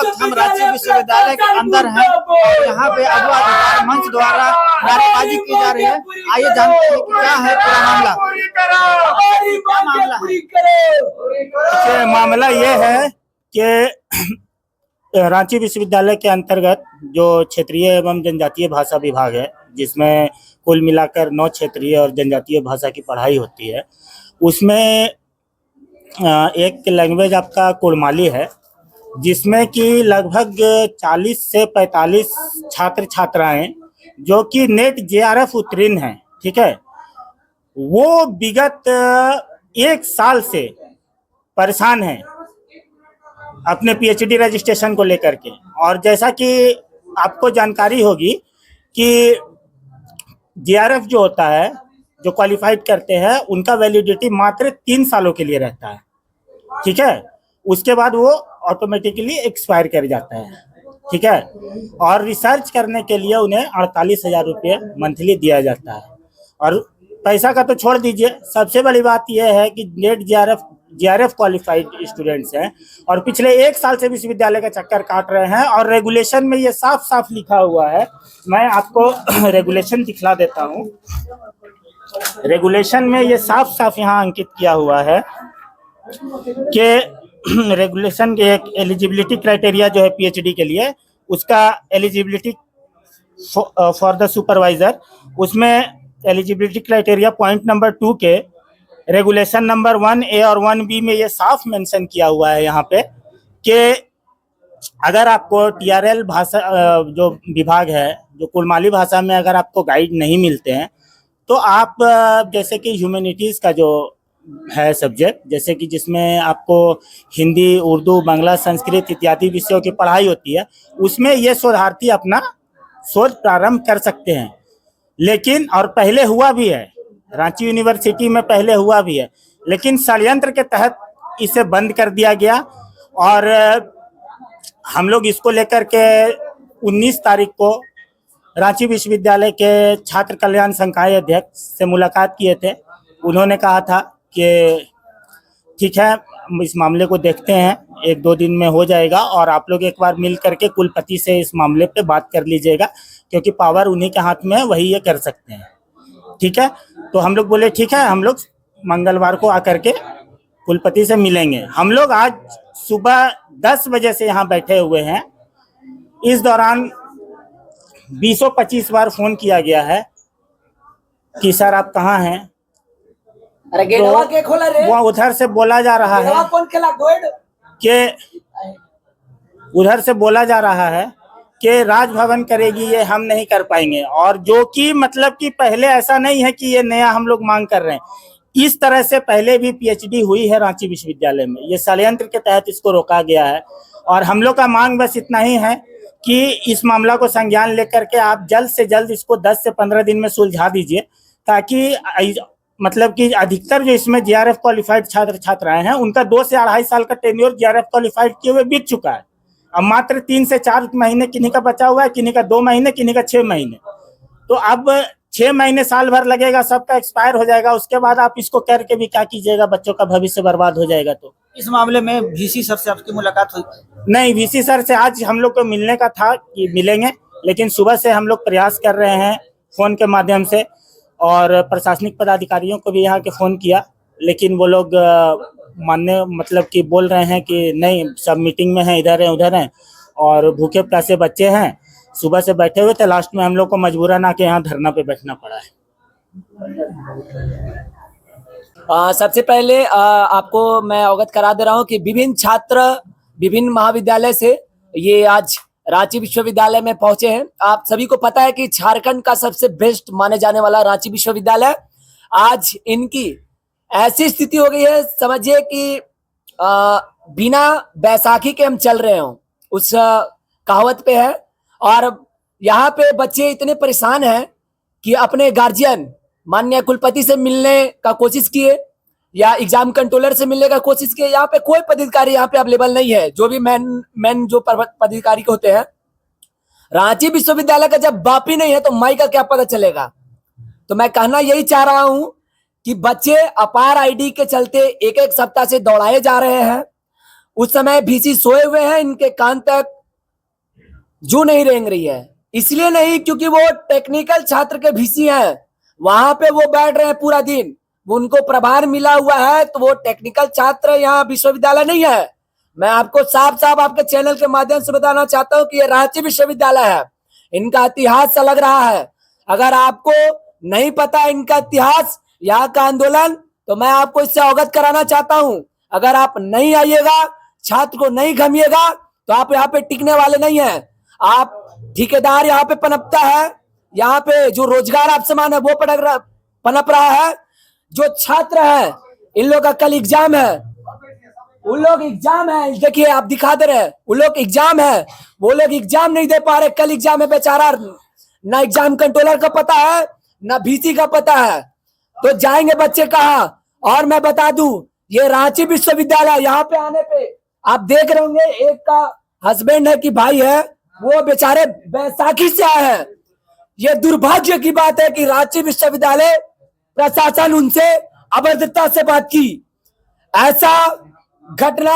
वक्त हम रांची विश्वविद्यालय के अंदर हैं और यहाँ पे अगवा अधिकार मंच द्वारा नारेबाजी की जा रही है। आइए जानते हैं कि क्या है पूरा मामला। क्या मामला है? मामला ये है कि रांची विश्वविद्यालय के अंतर्गत जो क्षेत्रीय एवं जनजातीय भाषा विभाग है, जिसमें कुल मिलाकर 9 क्षेत्रीय और जनजातीय भाषा की पढ़ाई होती है, उसमें एक लैंग्वेज आपका कुड़माली है, जिसमें कि लगभग 40 से 45 छात्र छात्राएं जो कि नेट जेआरएफ उत्तीर्ण हैं, ठीक है, वो विगत 1 साल से परेशान हैं अपने पीएचडी रजिस्ट्रेशन को लेकर के। और जैसा कि आपको जानकारी होगी कि जेआरएफ जो होता है, जो क्वालिफाइड करते हैं, उनका वैलिडिटी मात्र 3 सालों के लिए रहता है, ठीक है। उसके बाद वो ऑटोमेटिकली एक्सपायर कर जाता है, ठीक है। और रिसर्च करने के लिए उन्हें 48,000 रुपये मंथली दिया जाता है। और पैसा का तो छोड़ दीजिए, सबसे बड़ी बात यह है कि नेट जेआरएफ क्वालिफाइड स्टूडेंट्स हैं और पिछले 1 साल से विश्वविद्यालय का चक्कर काट रहे हैं। और रेगुलेशन में ये साफ साफ लिखा हुआ है, मैं आपको रेगुलेशन दिखला देता हूँ। रेगुलेशन में ये साफ साफ यहाँ अंकित किया हुआ है कि रेगुलेशन के एक एलिजिबिलिटी क्राइटेरिया जो है पीएचडी के लिए, उसका एलिजिबिलिटी फॉर द सुपरवाइजर, उसमें एलिजिबिलिटी क्राइटेरिया पॉइंट नंबर 2 के रेगुलेशन नंबर 1A और 1B में ये साफ मेंशन किया हुआ है यहाँ पे कि अगर आपको टीआरएल भाषा जो विभाग है, जो कुड़माली भाषा में अगर आपको गाइड नहीं मिलते हैं, तो आप जैसे कि ह्यूमैनिटीज़ का जो है सब्जेक्ट, जैसे कि जिसमें आपको हिंदी, उर्दू, बांग्ला, संस्कृत इत्यादि विषयों की पढ़ाई होती है, उसमें ये शोधार्थी अपना शोध प्रारंभ कर सकते हैं। लेकिन और पहले हुआ भी है, रांची यूनिवर्सिटी में पहले हुआ भी है, लेकिन षड्यंत्र के तहत इसे बंद कर दिया गया। और हम लोग इसको लेकर के 19 तारीख को रांची विश्वविद्यालय के छात्र कल्याण संकाय अध्यक्ष से मुलाकात किए थे। उन्होंने कहा था कि ठीक है, इस मामले को देखते हैं, 1-2 दिन में हो जाएगा और आप लोग एक बार मिल करके कुलपति से इस मामले पे बात कर लीजिएगा, क्योंकि पावर उन्हीं के हाथ में है, वही ये कर सकते हैं, ठीक है। तो हम लोग बोले ठीक है, हम लोग मंगलवार को आकर के कुलपति से मिलेंगे। हम लोग आज सुबह 10 बजे से यहाँ बैठे हुए हैं। इस दौरान 20-25 बार फोन किया गया है कि सर आप कहाँ हैं। अरे गेटवा के खोला रे। वो उधर से बोला जा रहा है कौन खेला कि उधर से बोला जा रहा है कि राजभवन करेगी, ये हम नहीं कर पाएंगे। और जो कि मतलब कि पहले ऐसा नहीं है कि ये नया हम लोग मांग कर रहे हैं, इस तरह से पहले भी पीएचडी हुई है रांची विश्वविद्यालय में। ये षड्यंत्र के तहत इसको रोका गया है और हम लोग का मांग बस इतना ही है कि इस मामला को संज्ञान लेकर के आप जल्द से जल्द इसको 10 से 15 दिन में सुलझा दीजिए, ताकि मतलब कि अधिकतर जो इसमें जेआरएफ क्वालिफाइड छात्र छात्राएं हैं, उनका 2 से 2.5 साल का टेन्योर जेआरएफ क्वालिफाइड किए हुए बीत चुका है। अब मात्र 3 से 4 महीने किन्हीं का बचा हुआ है, किन्हीं का 2 महीने, किन्हीं का 6 महीने। तो अब 6 महीने साल भर लगेगा, सबका एक्सपायर हो जाएगा। उसके बाद आप इसको करके भी क्या कीजिएगा, बच्चों का भविष्य बर्बाद हो जाएगा। तो इस मामले में वीसी सर से आपकी मुलाकात हुई? नहीं, वीसी सर से आज हम लोग को मिलने का था कि मिलेंगे, लेकिन सुबह से हम लोग प्रयास कर रहे हैं फोन के माध्यम से, और प्रशासनिक पदाधिकारियों को भी यहाँ के फोन किया, लेकिन वो लोग मानने मतलब कि बोल रहे हैं कि नहीं, सब मीटिंग में हैं, इधर हैं उधर हैं, और भूखे प्यासे बच्चे हैं, सुबह से बैठे हुए थे। लास्ट में हम लोग को मजबूरन आके यहाँ धरना पे बैठना पड़ा है। सबसे पहले आपको मैं अवगत करा दे रहा हूँ कि विभिन्न छात्र विभिन्न महाविद्यालय से ये आज रांची विश्वविद्यालय में पहुंचे हैं। आप सभी को पता है कि झारखंड का सबसे बेस्ट माने जाने वाला रांची विश्वविद्यालय, आज इनकी ऐसी स्थिति हो गई है, समझिए कि बिना बैसाखी के हम चल रहे हो, उस कहावत पे है। और यहाँ पे बच्चे इतने परेशान हैं कि अपने गार्जियन माननीय कुलपति से मिलने का कोशिश किए या एग्जाम कंट्रोलर से मिलने का कोशिश किए। यहाँ पे कोई पदाधिकारी यहाँ पे अवेलेबल नहीं है। जो भी मेन जो पदाधिकारी होते हैं, रांची विश्वविद्यालय का जब बाप ही नहीं है तो माई का क्या पता चलेगा। तो मैं कहना यही चाह रहा हूं कि बच्चे अपार आईडी के चलते एक सप्ताह से दौड़ाए जा रहे हैं उस समय भीसी सोए हुए हैं, इनके कान तक जू नहीं रेंग रही है। इसलिए नहीं क्योंकि वो टेक्निकल छात्र के भीसी हैं, वहां पे वो बैठ रहे हैं पूरा दिन, वो उनको प्रभार मिला हुआ है, तो वो टेक्निकल छात्र यहाँ विश्वविद्यालय नहीं है। मैं आपको साफ साफ आपके चैनल के माध्यम से बताना चाहता हूँ कि ये रांची विश्वविद्यालय है, इनका इतिहास अलग रहा है। अगर आपको नहीं पता इनका इतिहास, यहाँ का आंदोलन, तो मैं आपको इससे अवगत कराना चाहता हूं। अगर आप नहीं आइएगा, छात्र को नहीं घमिएगा, तो आप यहाँ पे टिकने वाले नहीं है। आप ठेकेदार यहाँ पे पनपता है, यहाँ पे जो रोजगार आप समान है वो पनप रहा है। जो छात्र है, इन लोग का कल एग्जाम है, उन लोग एग्जाम है, देखिए आप दिखा दे रहे हैं, उन लोग एग्जाम है, वो लोग एग्जाम नहीं दे पा रहे, कल एग्जाम है बेचारा, ना एग्जाम कंट्रोलर का पता है ना भीसी का पता है, तो जाएंगे बच्चे कहाँ। और मैं बता दूं, ये रांची विश्वविद्यालय, यहाँ पे आने पे आप देख रहे होंगे, एक का हस्बैंड है कि भाई है, वो बेचारे बैसाखी से आए हैं। ये दुर्भाग्य की बात है कि रांची विश्वविद्यालय प्रशासन उनसे अभद्रता से बात की। ऐसा घटना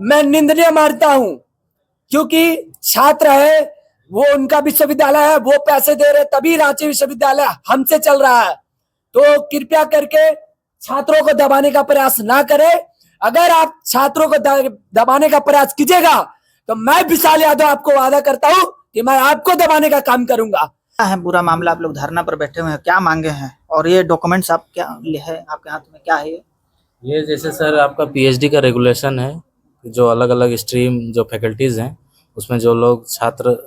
मैं निंदनीय मानता हूं, क्योंकि छात्र है, वो उनका विश्वविद्यालय है, वो पैसे दे रहे, तभी रांची विश्वविद्यालय हमसे चल रहा है। तो कृपया करके छात्रों को दबाने का प्रयास ना करें। अगर आप छात्रों को दबाने का प्रयास कीजिएगा, तो मैं विशाल यादव आपको वादा करता हूं कि मैं आपको दबाने का काम करूंगा। क्या है पूरा मामला? आप लोग धरना पर बैठे हुए हैं, क्या मांगे हैं? और ये डॉक्यूमेंट्स आप क्या है आपके हाथ में, क्या है ये जैसे सर आपका पीएचडी का रेगुलेशन है, जो अलग अलग स्ट्रीम जो फैकल्टीज़ हैं, उसमें जो लोग छात्र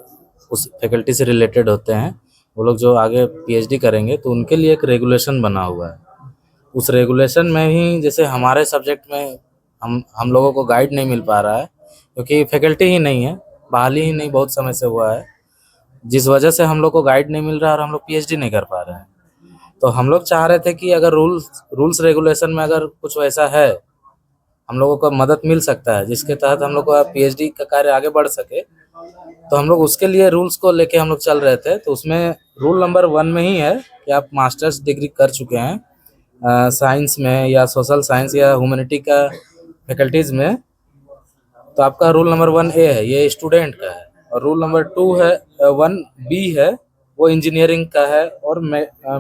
उस फैकल्टी से रिलेटेड होते हैं, वो लोग जो आगे पीएचडी करेंगे, तो उनके लिए एक रेगुलेशन बना हुआ है। उस रेगुलेशन में ही जैसे हमारे सब्जेक्ट में हम लोगों को गाइड नहीं मिल पा रहा है, क्योंकि फैकल्टी ही नहीं है, बहाली ही नहीं बहुत समय से हुआ है, जिस वजह से हम लोग को गाइड नहीं मिल रहा और हम लोग पीएचडी नहीं कर पा रहे हैं। तो हम लोग चाह रहे थे कि अगर रूल्स रेगुलेशन में अगर कुछ वैसा है, हम लोगों को मदद मिल सकता है जिसके तहत हम लोग को पीएचडी का कार्य आगे बढ़ सके, तो हम लोग उसके लिए रूल्स को लेके हम लोग चल रहे थे। तो उसमें रूल नंबर 1 में ही है कि आप मास्टर्स डिग्री कर चुके हैं साइंस में या सोशल साइंस या ह्यूमैनिटी का फैकल्टीज़ में, तो आपका रूल नंबर 1A है, ये स्टूडेंट का है। और रूल नंबर 2 है 1B है, वो इंजीनियरिंग का है और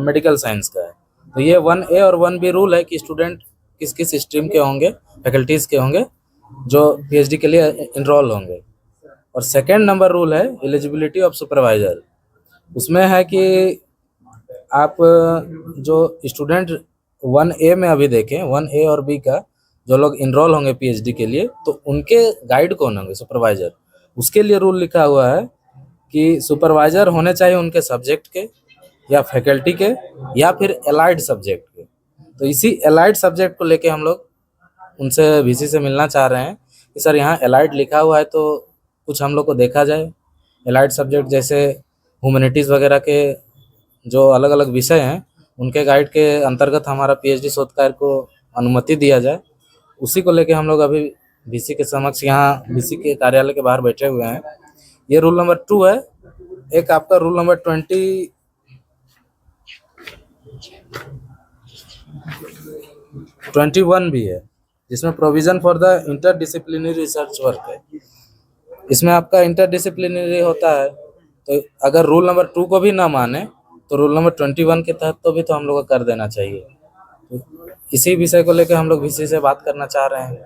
मेडिकल साइंस का है। तो ये 1A और 1B रूल है कि स्टूडेंट किस किस स्ट्रीम के होंगे, फैकल्टीज़ के होंगे जो पीएचडी के लिए इनरोल होंगे। और सेकंड नंबर रूल है एलिजिबिलिटी ऑफ सुपरवाइजर। उसमें है कि आप जो स्टूडेंट 1A में अभी देखें, 1A और B का जो लोग इनरोल होंगे पीएचडी के लिए, तो उनके गाइड कौन होंगे? सुपरवाइजर। उसके लिए रूल लिखा हुआ है कि सुपरवाइजर होने चाहिए उनके सब्जेक्ट के या फैकल्टी के या फिर एलाइड सब्जेक्ट के। तो इसी एलाइड सब्जेक्ट को लेके हम लोग उनसे वीसी से मिलना चाह रहे हैं कि सर यहाँ एलाइड लिखा हुआ है, तो कुछ हम लोग को देखा जाए। एलाइड सब्जेक्ट जैसे ह्यूमैनिटीज़ वगैरह के जो अलग अलग विषय हैं, उनके गाइड के अंतर्गत हमारा पीएचडी शोध कार्य को अनुमति दिया जाए। उसी को लेके हम लोग अभी वीसी के समक्ष यहाँ वीसी के कार्यालय के बाहर बैठे हुए हैं। ये रूल नंबर 2 है। एक आपका रूल नंबर 21 भी है, जिसमें provision for the interdisciplinary research work है। इसमें आपका इंटरडिसिप्लिनरी होता है, तो अगर रूल नंबर 2 को भी ना माने तो रूल नंबर 21 के तहत तो भी तो हम लोग को कर देना चाहिए। तो इसी विषय को लेकर हम लोग वीसी से बात करना चाह रहे हैं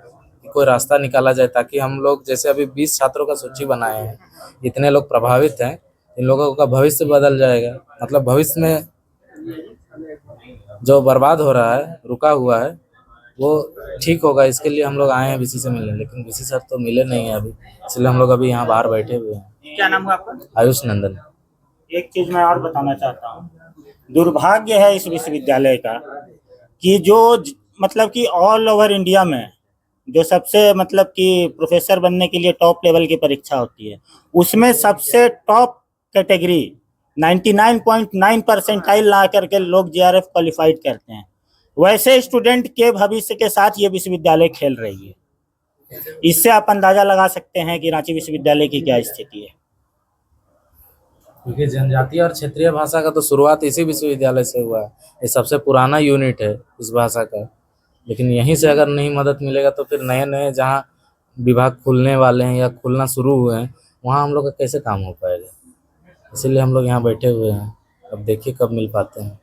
कि कोई रास्ता निकाला जाए, ताकि हम लोग जैसे अभी 20 छात्रों का सूची बनाए हैं, इतने लोग प्रभावित हैं, इन लोगों का भविष्य बदल जाएगा। मतलब भविष्य में जो बर्बाद हो रहा है, रुका हुआ है, वो ठीक होगा। इसके लिए हम लोग आए हैं वीसी से मिलने, लेकिन वीसी सर तो मिले नहीं है अभी, इसलिए हम लोग अभी यहाँ बाहर बैठे हुए हैं। क्या नाम है आपका? आयुष नंदन। एक चीज मैं और बताना चाहता हूँ, दुर्भाग्य है इस विश्वविद्यालय का कि जो मतलब कि ऑल ओवर इंडिया में जो सबसे मतलब कि प्रोफेसर बनने के लिए टॉप लेवल की परीक्षा होती है, उसमें सबसे टॉप कैटेगरी 99.9 परसेंटाइल ला करके लोग जेआरएफ क्वालिफाइड करते हैं। वैसे स्टूडेंट के भविष्य के साथ ये विश्वविद्यालय खेल रही है। इससे आप अंदाजा लगा सकते हैं कि रांची विश्वविद्यालय की क्या स्थिति है। क्योंकि जनजातीय और क्षेत्रीय भाषा का तो शुरुआत इसी विश्वविद्यालय से हुआ है, ये सबसे पुराना यूनिट है इस भाषा का। लेकिन यहीं से अगर नहीं मदद मिलेगा तो फिर नए नए जहाँ विभाग खुलने वाले हैं या खुलना शुरू हुए हैं, वहाँ हम लोग का कैसे काम हो पाएगा। इसीलिए हम लोग यहाँ बैठे हुए हैं, अब देखिए कब मिल पाते हैं।